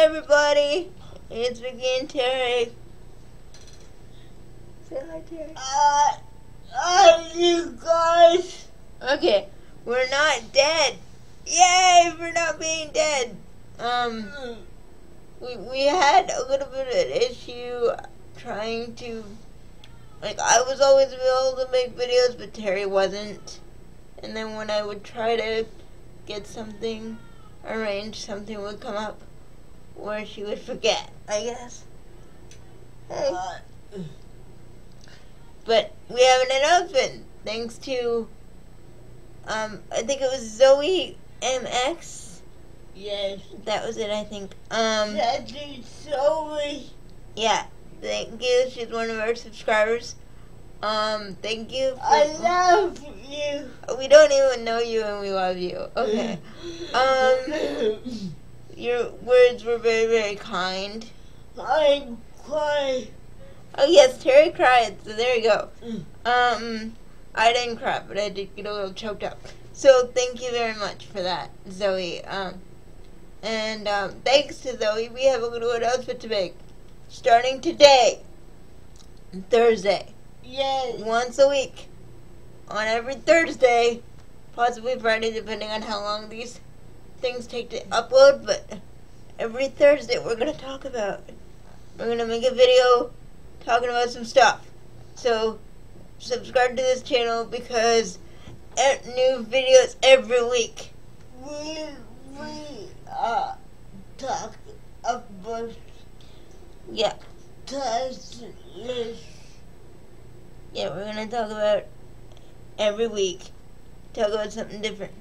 everybody, it's Vicky and Terry. Say hi, Terry. You guys. Okay, we're not dead. Yay for not being dead. We had a little bit of an issue trying to, like, I was always able to make videos, but Terry wasn't. And then when I would try to get something arranged, something would come up where she would forget, I guess. But we have an announcement, thanks to, I think it was Zoe MX. Yes. That was it, I think. That's Zoe. Yeah, thank you. She's one of our subscribers. Thank you. I love you. We don't even know you and we love you. Okay. Your words were very, very kind. I cry. Oh yes, Terry cried, so there you go. I didn't cry, but I did get a little choked up. So thank you very much for that, Zoe. And thanks to Zoe, we have a little announcement to make. Starting today, Thursday. Yes. Once a week. On every Thursday, possibly Friday, depending on how long these things take to upload, but every Thursday we're going to make a video talking about some stuff. So, subscribe to this channel because new videos every week. We talk about test list. Yeah, we're going to talk about every week. Talk about something different.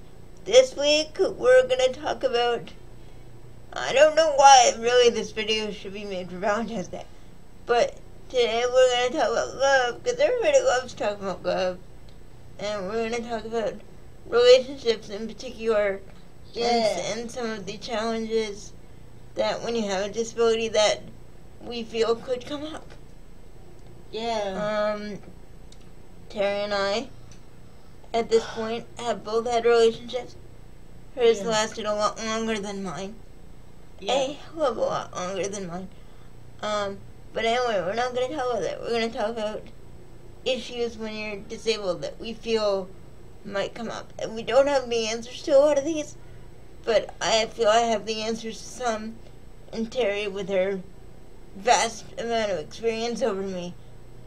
This week, we're going to talk about, I don't know why really this video should be made for Valentine's Day, but today we're going to talk about love, because everybody loves talking about love, and we're going to talk about relationships in particular, and some of the challenges that when you have a disability that we feel could come up. Yeah. Terry and I, at this point, have both had relationships. Hers lasted a lot longer than mine. A hell of a lot longer than mine. But anyway, we're not going to talk about that. We're going to talk about issues when you're disabled that we feel might come up. And we don't have the answers to a lot of these, but I feel I have the answers to some, and Terry, with her vast amount of experience over me,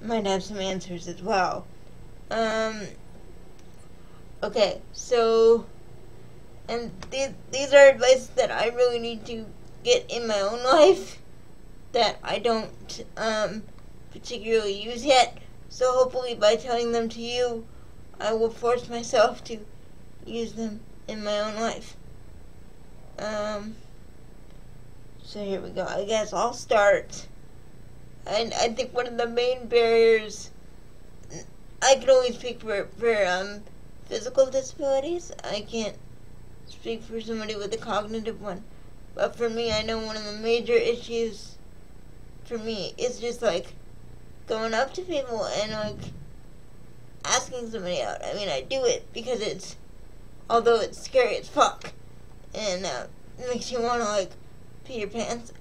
might have some answers as well. Okay, so, and these are advice that I really need to get in my own life that I don't, particularly use yet, so hopefully by telling them to you, I will force myself to use them in my own life. So here we go. I guess I'll start. And I think one of the main barriers, I can only speak for physical disabilities. I can't speak for somebody with a cognitive one. But for me, I know one of the major issues for me is just, like, going up to people and, like, asking somebody out. I mean, I do it because although it's scary as fuck, and it makes you want to, like, pee your pants.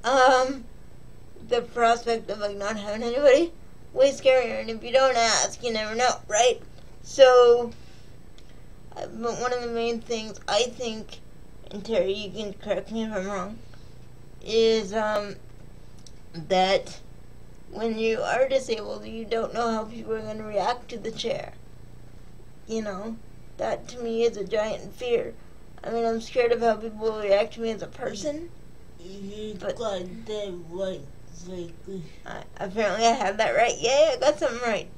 The prospect of, like, not having anybody, way scarier, and if you don't ask, you never know, right? So, but one of the main things, I think, and Terry, you can correct me if I'm wrong, is, that when you are disabled, you don't know how people are going to react to the chair. You know, that to me is a giant fear. I mean, I'm scared of how people will react to me as a person. But got that right. Apparently I have that right. Yay, I got something right.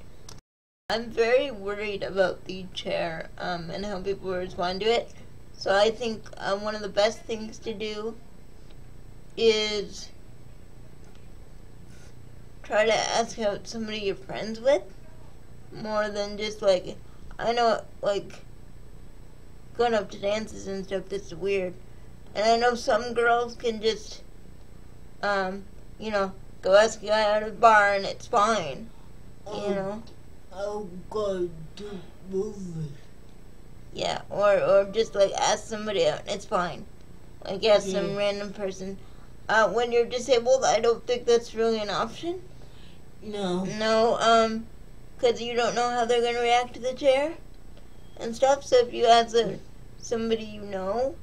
I'm very worried about the chair, and how people respond to it. So I think one of the best things to do is try to ask out somebody you're friends with, more than just, like, I know, like, going up to dances and stuff, that's weird. And I know some girls can just, you know, go ask a guy out at a bar and it's fine, you know? I'll go to movies. Yeah, or just, like, ask somebody out and it's fine. Like, ask some random person. when you're disabled, I don't think that's really an option. No. No, because you don't know how they're going to react to the chair and stuff. So if you ask somebody you know,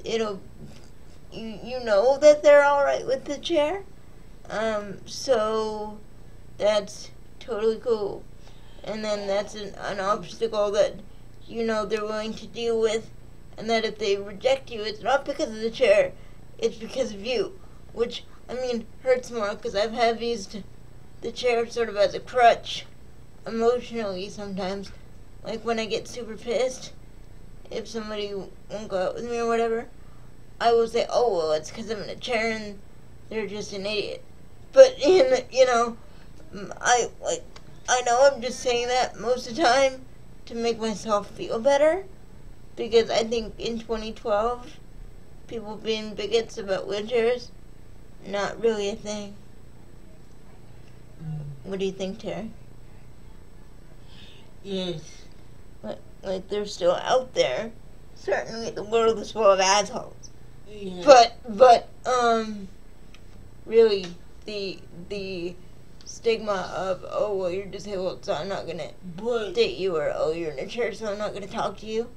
it'll you know that they're all right with the chair. So that's totally cool. And then that's an obstacle that you know they're willing to deal with, and that if they reject you, it's not because of the chair, it's because of you, which, I mean, hurts more because I've used the chair sort of as a crutch emotionally sometimes. Like when I get super pissed, if somebody won't go out with me or whatever, I will say, oh, well, it's because I'm in a chair and they're just an idiot. But, you know, I know I'm just saying that most of the time to make myself feel better, because I think in 2012, people being bigots about wheelchairs, not really a thing. What do you think, Terry? Yes. Like they're still out there. Certainly the world is full of assholes. Yeah. But really, the stigma of, oh, well, you're disabled, so I'm not gonna date you, or, oh, you're in a chair, so I'm not gonna talk to you.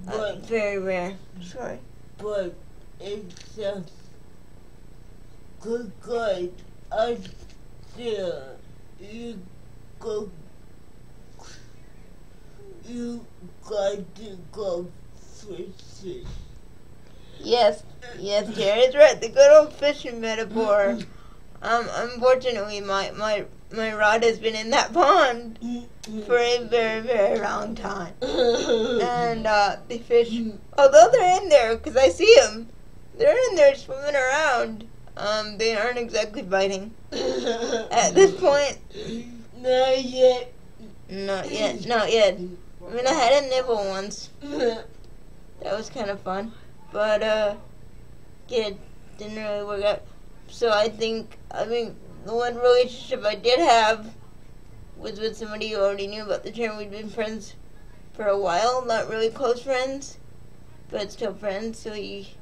Very rare. Sorry. But it's good God, I feel you got to go first. Yes, Jared's right. The good old fishing metaphor. Unfortunately, my rod has been in that pond for a very, very long time. And the fish, although they're in there, because I see them, they're in there swimming around. They aren't exactly biting at this point. Not yet. Not yet. I mean, I had a nibble once. That was kind of fun. But, yeah, it didn't really work out. So I mean, the one relationship I did have was with somebody who already knew about the chair. We'd been friends for a while, not really close friends, but still friends, so he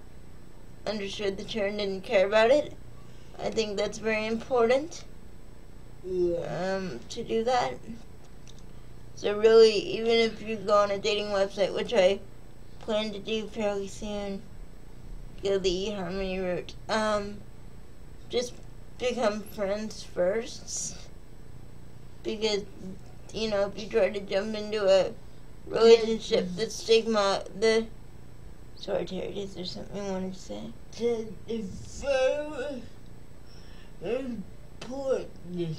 understood the chair and didn't care about it. I think that's very important, to do that. So really, even if you go on a dating website, which I plan to do fairly soon, go the eHarmony route, just become friends first, because, you know, if you try to jump into a relationship, the stigma, sorry, Terry, is there something you wanted to say? It's very important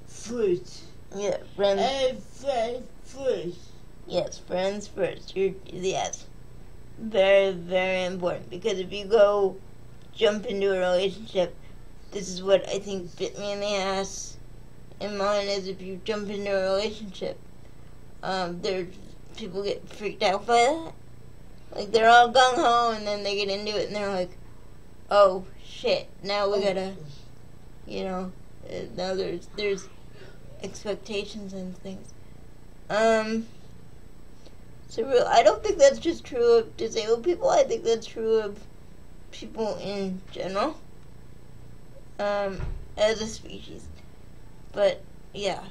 first. Yeah, friends. And friends first. Yes, friends first. Yes. Very, very important, because if you go jump into a relationship, this is what I think bit me in the ass in mine, is if you jump into a relationship, people get freaked out by that. Like, they're all gung-ho, and then they get into it, and they're like, oh, shit, now we gotta, you know, now there's expectations and things. So I don't think that's just true of disabled people. I think that's true of people in general, as a species. But yeah,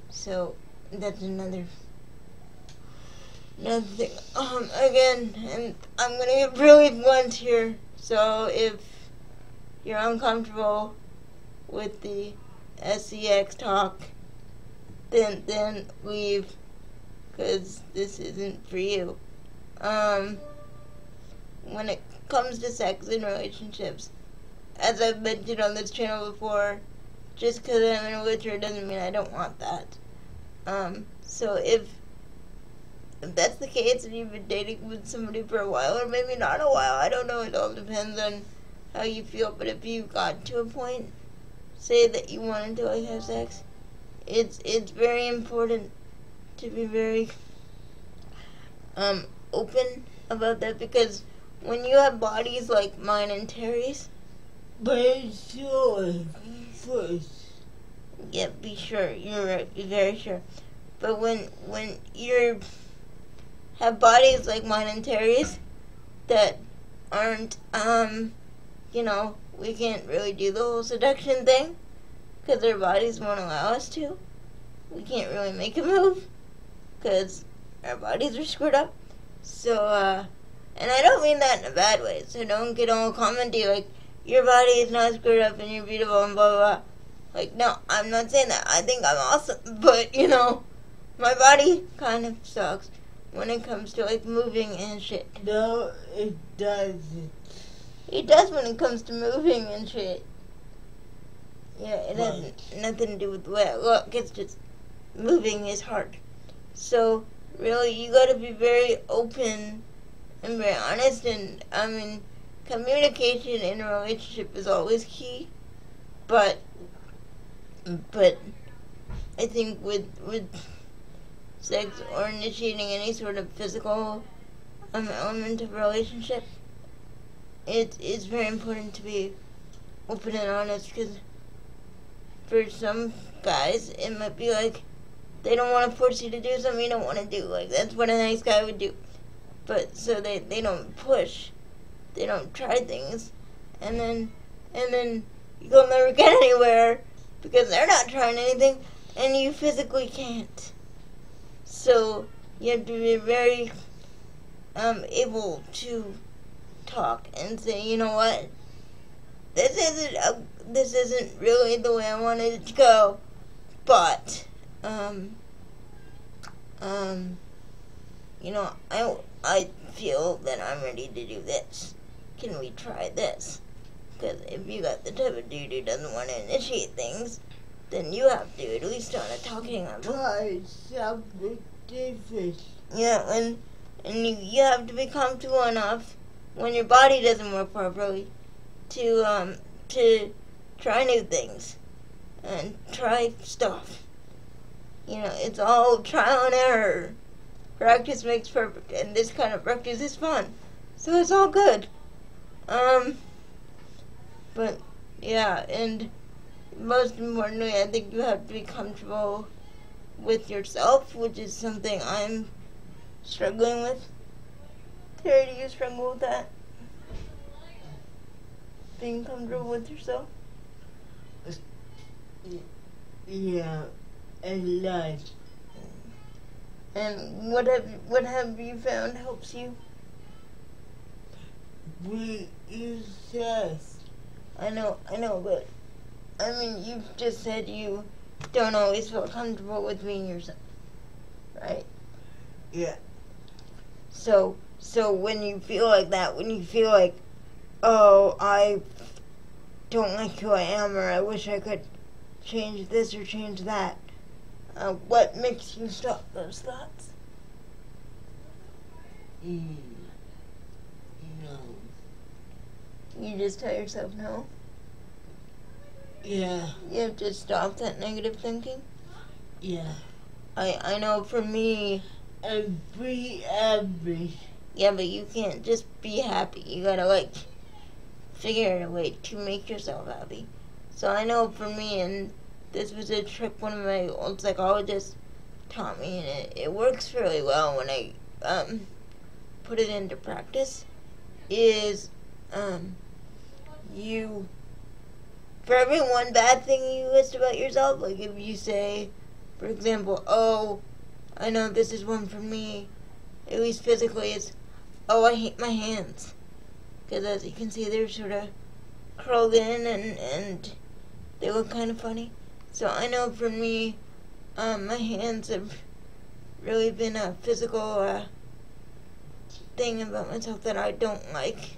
so that's another thing. Again, and I'm gonna get really blunt here. So if you're uncomfortable with the SEX talk, then leave, because this isn't for you. When it comes to sex and relationships, as I've mentioned on this channel before, just because I'm in a wheelchair doesn't mean I don't want that. So if that's the case and you've been dating with somebody for a while, or maybe not a while, I don't know, it all depends on how you feel, but if you got to a point, say that you wanted to have sex, it's very important to be very open about that, because when you have bodies like mine and Terry's, Be sure first. yeah, be sure, you're right, be very sure. But when you have bodies like mine and Terry's that aren't, we can't really do the whole seduction thing because our bodies won't allow us to. We can't really make a move because our bodies are screwed up. So, and I don't mean that in a bad way, so don't get all commenty like, your body is not screwed up and you're beautiful and blah, blah, blah. Like, no, I'm not saying that. I think I'm awesome, but, my body kind of sucks when it comes to, like, moving and shit. No, it doesn't. It does when it comes to moving and shit. Yeah, it has nothing to do with the way I look. It's just moving is hard. So, really, you gotta be very open and very honest. And, I mean, communication in a relationship is always key. But I think with sex or initiating any sort of physical element of a relationship, it is very important to be open and honest, because for some guys it might be like they don't want to force you to do something you don't want to do. Like, that's what a nice guy would do. But so they don't push, they don't try things, and then you'll never get anywhere because they're not trying anything and you physically can't. So you have to be very able to talk and say, you know what, this isn't really the way I wanted it to go, but I feel that I'm ready to do this. Can we try this? Because if you got the type of dude who doesn't want to initiate things, then you have to, at least on a talking level. Try something different. Yeah, and you have to be comfortable enough when your body doesn't work properly to try new things and try stuff. It's all trial and error. Practice makes perfect, and this kind of practice is fun, so it's all good. But yeah, and most importantly, I think you have to be comfortable with yourself, which is something I'm struggling with. Terry, do you struggle with that? Being comfortable with yourself? Yeah, and life. And what have you found helps you? Be yourself. I know, but I mean, you've just said you don't always feel comfortable with being yourself, right? Yeah. So when you feel like that, when you feel like, oh, I don't like who I am, or I wish I could change this or change that, what makes you stop those thoughts? No. You just tell yourself no? Yeah. You have to stop that negative thinking? Yeah. I know for me... And be happy. Yeah, but you can't just be happy. You gotta, figure out a way to make yourself happy. So I know for me, and this was a trick one of my old psychologists taught me, and it works really well when I put it into practice, is you, for every one bad thing you list about yourself, like if you say, for example, oh, I know this is one for me, at least physically, it's, oh, I hate my hands. Because as you can see, they're sort of curled in and they look kind of funny. So I know for me, my hands have really been a physical thing about myself that I don't like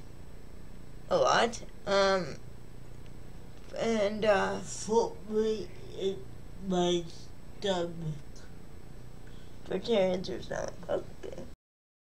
a lot. Put me in my stomach. For Terrence or something.